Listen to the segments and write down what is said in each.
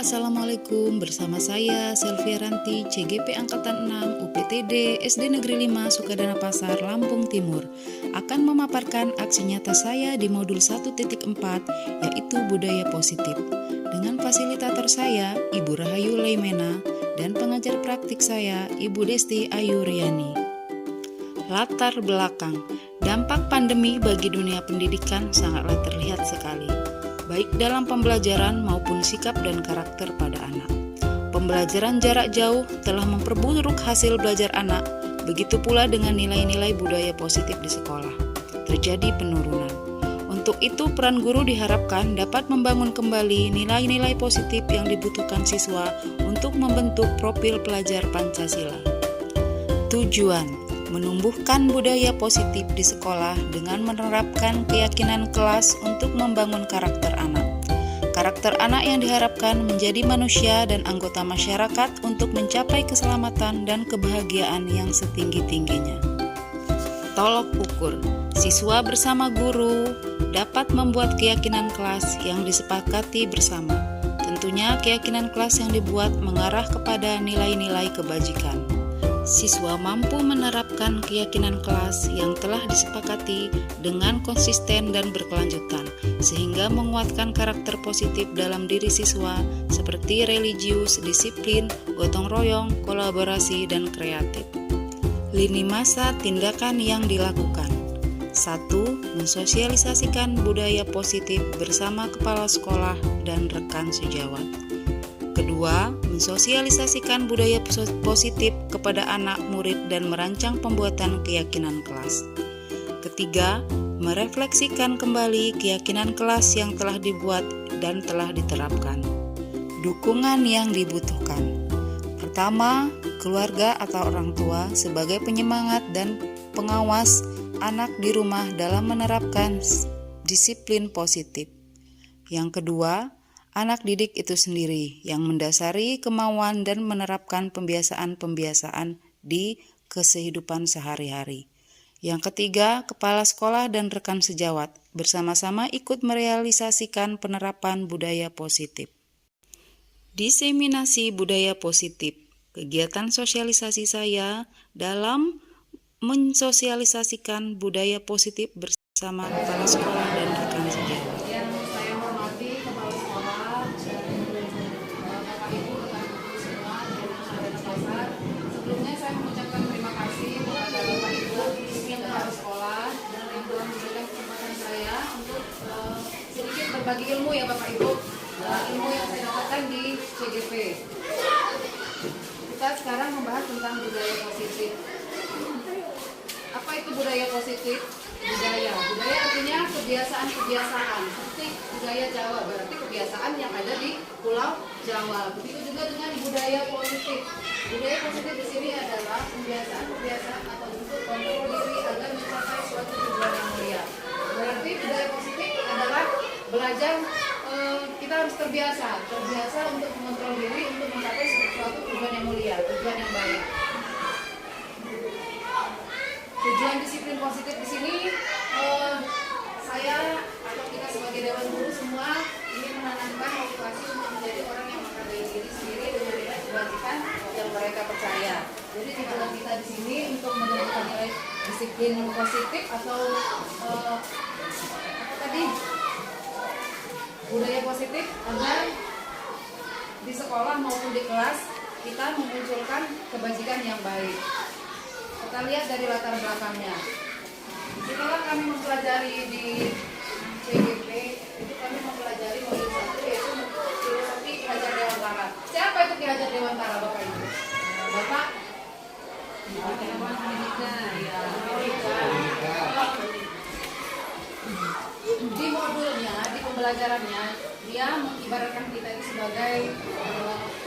Assalamualaikum, bersama saya Selvia Ranti, CGP Angkatan 6, UPTD, SD Negeri 5, Sukadana Pasar, Lampung Timur, akan memaparkan aksi nyata saya di modul 1.4, yaitu budaya positif. Dengan fasilitator saya, Ibu Rahayu Leimena, dan pengajar praktik saya, Ibu Desti Ayuriani. Latar belakang, dampak pandemi bagi dunia pendidikan sangatlah terlihat sekali, baik dalam pembelajaran maupun sikap dan karakter pada anak. Pembelajaran jarak jauh telah memperburuk hasil belajar anak, begitu pula dengan nilai-nilai budaya positif di sekolah. Terjadi penurunan. Untuk itu, peran guru diharapkan dapat membangun kembali nilai-nilai positif yang dibutuhkan siswa untuk membentuk profil pelajar Pancasila. Tujuan: menumbuhkan budaya positif di sekolah dengan menerapkan keyakinan kelas untuk membangun karakter anak. Karakter anak yang diharapkan menjadi manusia dan anggota masyarakat untuk mencapai keselamatan dan kebahagiaan yang setinggi-tingginya. Tolok ukur: siswa bersama guru dapat membuat keyakinan kelas yang disepakati bersama. Tentunya keyakinan kelas yang dibuat mengarah kepada nilai-nilai kebajikan. Siswa mampu menerapkan keyakinan kelas yang telah disepakati dengan konsisten dan berkelanjutan, sehingga menguatkan karakter positif dalam diri siswa seperti religius, disiplin, gotong royong, kolaborasi, dan kreatif. Lini masa tindakan yang dilakukan: 1. Mensosialisasikan budaya positif bersama kepala sekolah dan rekan sejawat. Kedua, mensosialisasikan budaya positif kepada anak, murid, dan merancang pembuatan keyakinan kelas. Ketiga, merefleksikan kembali keyakinan kelas yang telah dibuat dan telah diterapkan. Dukungan yang dibutuhkan: pertama, keluarga atau orang tua sebagai penyemangat dan pengawas anak di rumah dalam menerapkan disiplin positif. Yang kedua, anak didik itu sendiri yang mendasari kemauan dan menerapkan pembiasaan-pembiasaan di kehidupan sehari-hari. Yang ketiga, kepala sekolah dan rekan sejawat bersama-sama ikut merealisasikan penerapan budaya positif. Diseminasi budaya positif: kegiatan sosialisasi saya dalam mensosialisasikan budaya positif bersama kepala sekolah dan rekan sejawat. Berbagi ilmu ya Bapak Ibu, ilmu yang saya dapatkan di CGP. Kita sekarang membahas tentang budaya positif. Apa itu budaya positif? Budaya artinya kebiasaan-kebiasaan, seperti budaya Jawa, berarti kebiasaan yang ada di Pulau Jawa. Begitu juga dengan budaya positif. Budaya positif di sini adalah kebiasaan-kebiasaan atau bentuk kontrol diri agar mencapai suatu tujuan yang mulia. Berarti budaya positif adalah belajar, kita harus terbiasa untuk mengontrol diri untuk mencapai suatu tujuan yang mulia, tujuan yang baik. Tujuan disiplin positif di sini, saya atau kita sebagai dewan guru semua ingin menanamkan motivasi untuk menjadi orang yang menghargai diri sendiri dengan nilai kebajikan yang mereka percaya. Jadi tujuan kita di sini untuk menumbuhkan nilai disiplin positif atau budaya positif agar di sekolah maupun di kelas kita memunculkan kebajikan yang baik. Kita lihat dari latar belakangnya. Setelah kami mempelajari di CGP, itu kami mempelajari modul 1 yaitu filosofi Ki Hajar Dewantara. Siapa itu Ki Hajar Dewantara, Bapak Ibu? Bapak? Dewan Pendidikan. Di modulnya, di pembelajarannya, dia mengibaratkan kita itu sebagai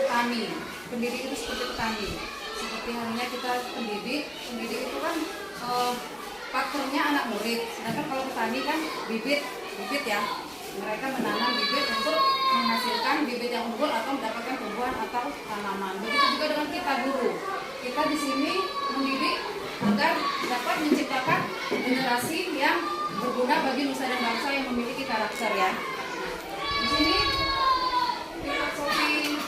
petani. Pendidik itu seperti petani. Seperti halnya kita pendidik itu kan faktornya anak murid. Sedangkan kalau petani kan bibit ya. Mereka menanam bibit untuk menghasilkan bibit yang unggul atau mendapatkan tumbuhan atau tanaman. Begitu juga dengan kita guru. Kita di sini mendidik agar dapat menciptakan generasi yang berguna bagi nusa dan bangsa yang memiliki karakter ya. Di sini filosofi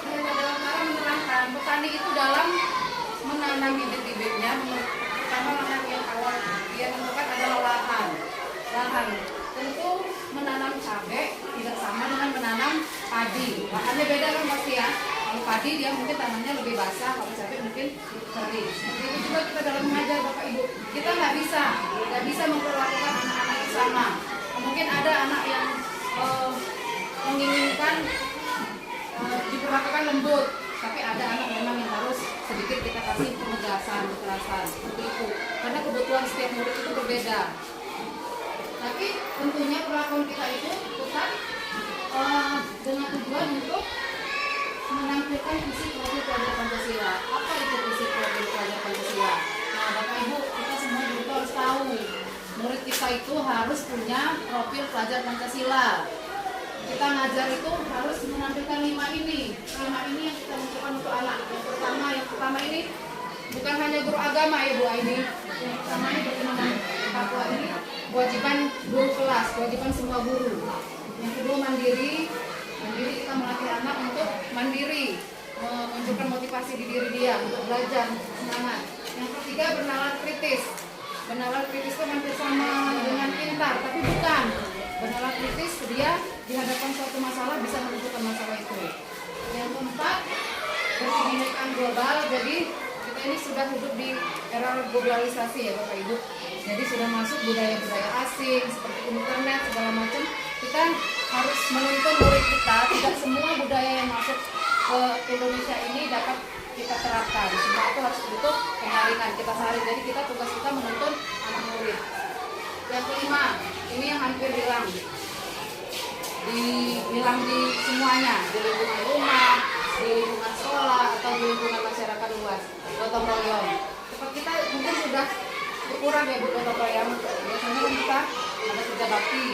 menanam bibit-bibitnya, pertama langkah yang awal dia tentukan adalah lahan. Lahan tentu menanam cabai tidak sama dengan menanam padi. Lahannya beda kan pasti ya. Kalau padi dia mungkin tanahnya lebih basah, kalau cabai mungkin kering. Seperti itu juga kita dalam mengajar Bapak Ibu. Kita nggak bisa memperlakukan anak-anak yang sama. Mungkin ada anak yang menginginkan diperlakukan lembut, tapi ada anak memang yang harus sedikit kita kasih penegasan, kekerasan seperti itu. Karena kebutuhan setiap murid itu berbeda. Tapi tentunya perlakuan kita itu tetap dengan tujuan untuk menampilkan visi profil pelajar Pancasila. Apa itu visi profil pelajar Pancasila? Nah, Bapak Ibu, kita semua juga harus tahu, murid kita itu harus punya profil pelajar Pancasila. Kita ngajar itu harus menampilkan 5 ini yang kita munculkan untuk anak. Yang pertama ini bukan hanya guru agama ya Bu Aini. Yang pertama ini berkenaan Papua ini kewajiban guru kelas, kewajiban semua guru. Yang kedua mandiri kita melatih anak untuk mandiri, menunjukkan motivasi di diri dia untuk belajar, untuk semangat. Yang ketiga bernalar kritis. Bernalar kritis itu hampir sama dengan pintar, tapi bukan. Bernalar kritis dia di hadapan suatu masalah bisa menentukan masalah itu. Yang keempat berkebinekaan global. Jadi kita ini sudah hidup di era globalisasi ya Bapak Ibu. Jadi sudah masuk budaya-budaya asing seperti internet segala macam. Kita harus menuntun murid kita, tidak semua budaya yang masuk ke Indonesia ini dapat kita terapkan. Semua itu harus butuh penyaringan kita sehari. Jadi tugas kita menuntun anak murid. Yang kelima, ini yang hampir hilang di semuanya, di lingkungan rumah, di lingkungan sekolah, atau di lingkungan masyarakat luas, gotong royong. Cepat kita mungkin sudah berkurang ya Bu gotong royong. Biasanya kan kita ada kerja bakti.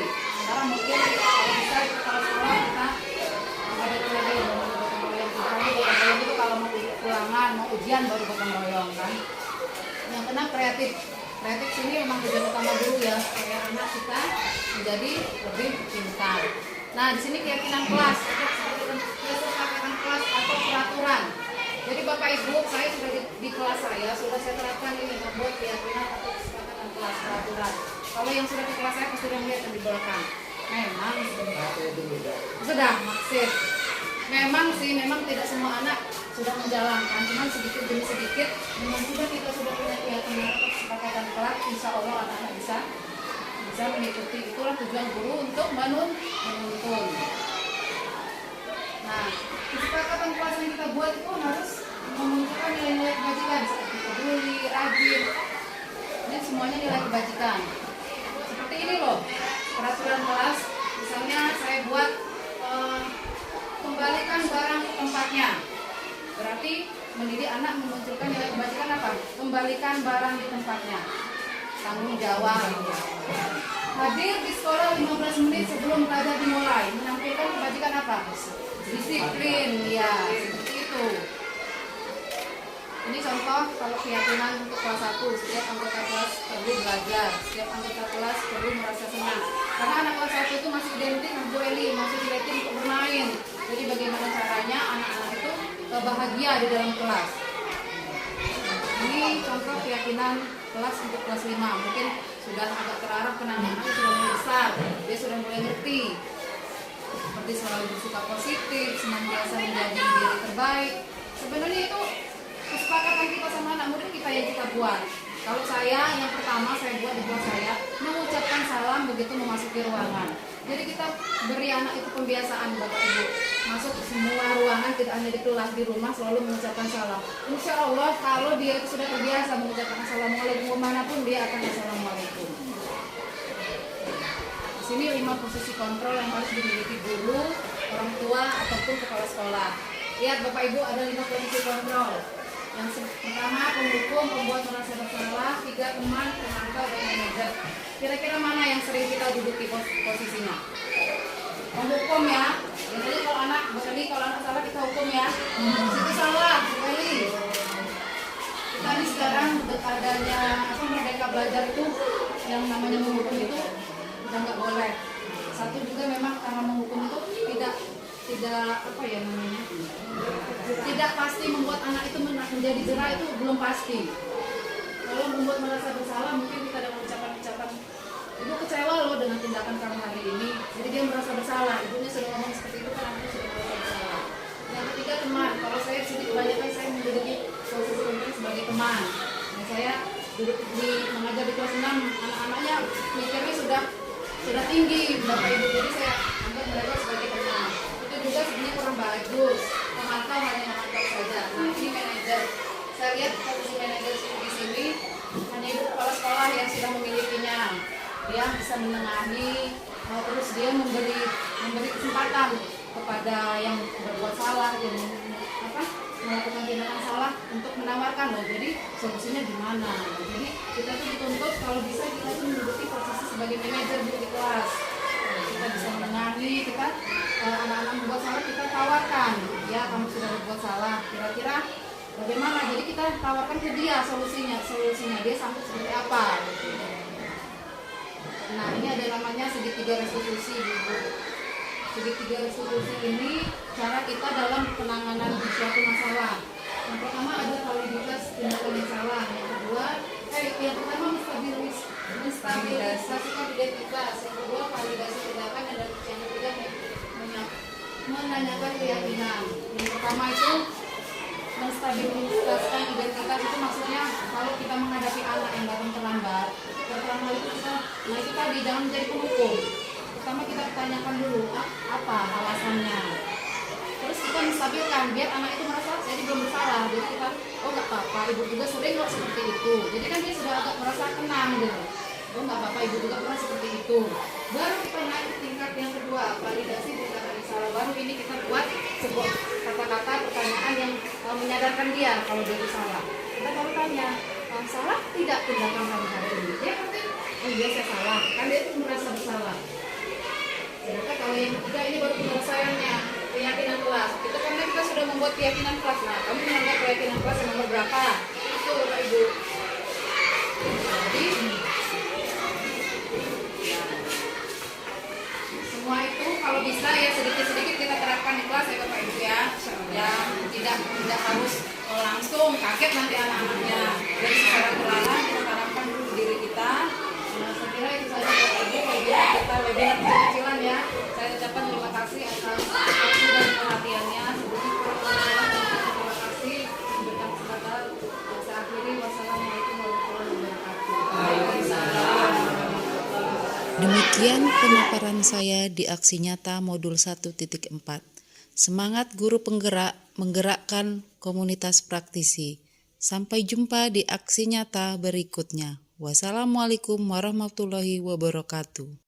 Sekarang mungkin kalau bisa kalau sekolah kita ada kerja gotong royong. Gotong royong itu kalau mau ulangan, mau ujian baru gotong royong kan. Yang keenam kreatif. Kreatif sini memang tujuan utama dulu ya, supaya anak kita menjadi lebih pintar. Nah, di sini keyakinan kelas, keyakinan kelas atau peraturan. Jadi Bapak Ibu, saya sudah di kelas sudah saya terapkan ini membuat keyakinan atau kesepakatan kelas peraturan. Kalau yang sudah di kelas saya pasti sudah melihat di belakang. Memang sudah maksud. Memang tidak semua anak sudah menjalankan, cuma sedikit demi sedikit. Dengan kita sudah punya keyakinan atau kesepakatan kelas, insya Allah anak-anak bisa mengikuti. Itulah tujuan guru untuk menuntun. Nah, kesepakatan kelas yang kita buat itu harus memunculkan nilai-nilai kebajikan seperti peduli, rajin. Ini semuanya nilai kebajikan. Seperti ini loh, peraturan kelas. Misalnya saya buat kembalikan barang ke tempatnya. Berarti mendidik anak memunculkan nilai kebajikan apa? Kembalikan barang di tempatnya. Tanggung jawab. Hadir di sekolah 15 menit sebelum belajar dimulai. Menampilkan kebajikan apa? Disiplin, ya, seperti itu. Ini contoh kalau keyakinan untuk kelas 1, setiap anggota kelas perlu belajar, setiap anggota kelas perlu merasa senang. Karena anak kelas 1 itu masih identik dengan Bu Eli, masih dilatih untuk bermain. Jadi bagaimana caranya anak-anak itu bahagia di dalam kelas. Ini contoh keyakinan kelas untuk kelas 5. Mungkin sudah agak terarah karena anak-anak sudah mulai besar, dia sudah mulai ngerti. Seperti selalu bersikap positif, senantiasa menjadi diri terbaik. Sebenarnya itu kesepakatan kita sama anak murid kita yang kita buat. Kalau saya, yang pertama saya buat di kelas saya, mengucapkan salam begitu memasuki ruangan. Jadi kita beri anak itu pembiasaan Bapak Ibu. Masuk semua ruangan, tidak hanya di kelas, di rumah selalu mengucapkan salam. Insya Allah kalau dia itu sudah terbiasa mengucapkan assalamualaikum manapun dia akan assalamualaikum. Di sini 5 posisi kontrol yang harus dimiliki guru, orang tua ataupun kepala sekolah. Lihat Bapak Ibu ada 5 posisi kontrol. Yang pertama penghukum, pembuat merasa bersalah, 3 teman, pemantau dan manajer. Kira-kira mana yang sering kita duduki posisinya? Penghukum ya. Jadi kalau anak salah kita hukum ya. Itu salah, sekali. Kita ini sekarang adanya merdeka belajar itu yang namanya menghukum itu udah nggak boleh. Satu juga memang karena menghukum itu tidak apa ya namanya? Tidak pasti membuat anak itu menjadi jerah, itu belum pasti. Kalau membuat merasa bersalah, mungkin kita dengan ucapan-ucapan, ibu kecewa loh dengan tindakan kamu hari ini, jadi dia merasa bersalah. Ibunya sudah ngomong seperti itu kan anaknya sudah merasa bersalah. Yang ketiga, teman. Kalau saya sendiri kebanyakan saya menduduki posisi penting sebagai teman. Dan saya duduk mengajar di kelas 6, anak-anaknya mikirnya sudah tinggi Bapak Ibu, jadi saya anggap mereka sebagai teman. Itu juga sebenarnya kurang bagus, memantau hanya memantau saja. Nah ini manajer, saya lihat posisi manajer di sini hanya ibu kepala sekolah yang sudah memilikinya. Dia bisa menengahi, terus dia memberi kesempatan kepada yang berbuat salah, yang melakukan tindakan salah untuk menawarkan loh. Jadi solusinya gimana? Jadi kita tuh dituntut kalau bisa kita tuh menduduki posisi sebagai manajer di kelas. Kita bisa menengahi, kita anak-anak membuat salah kita tawarkan, ya kamu sudah berbuat salah, kira-kira bagaimana? Jadi kita tawarkan ke dia solusinya dia sanggup seperti apa? Gitu. Nah ini ada namanya segitiga restitusi, Ibu. Segitiga restitusi ini cara kita dalam penanganan di suatu masalah. Yang pertama ada validitas tindakan yang salah. Yang kedua, yang pertama menstabilisasikan identitas. Yang kedua validasi tindakan, dan yang ketiga menanyakan keyakinan. Yang pertama itu menstabilisasikan identitas, itu maksudnya kalau kita menghadapi anak yang datang terlambat, pertama itu kita, nah itu tadi jangan menjadi penghukum. Pertama kita tanyakan dulu apa alasannya, terus kita menstabilkan biar anak itu merasa saya belum bersalah. Jadi kita nggak apa-apa, ibu juga sering kok seperti itu. Jadi kan dia sudah agak merasa tenang gitu. Nggak apa-apa, ibu juga pernah seperti itu. Baru kita naik ke tingkat yang kedua, validasi tindakan yang salah. Baru ini kita buat sebuah kata-kata pertanyaan yang menyadarkan dia kalau dia salah. Kita baru tanya, salah tidak tindakan kamu hari ini? Dia pasti iya saya salah, kan dia itu merasa bersalah. Sedangkan kalau yang ketiga ini baru penyelesaiannya, keyakinan kelas. Karena kita sudah membuat keyakinan kelas. Nah, kamu menganggap keyakinan kelas yang nomor berapa? Itu Bapak Ibu. Jadi semua itu kalau bisa ya sedikit-sedikit kita terapkan di kelas ya Bapak Ibu ya. Yang tidak harus langsung kaget nanti anak-anaknya. Jadi secara perlahan kita tanamkan dulu diri kita. Saya kira itu saja Bapak Ibu, kita webinar kecil-kecilan ya. Saya ucapkan terima kasih atas waktu dan perhatiannya. Terima kasih memberikan kesempatan. Saya akhiri, wassalamualaikum warahmatullahi wabarakatuh. Demikian pemaparan saya di aksi nyata modul 1.4. Semangat guru penggerak menggerakkan komunitas praktisi. Sampai jumpa di aksi nyata berikutnya. Wassalamualaikum warahmatullahi wabarakatuh.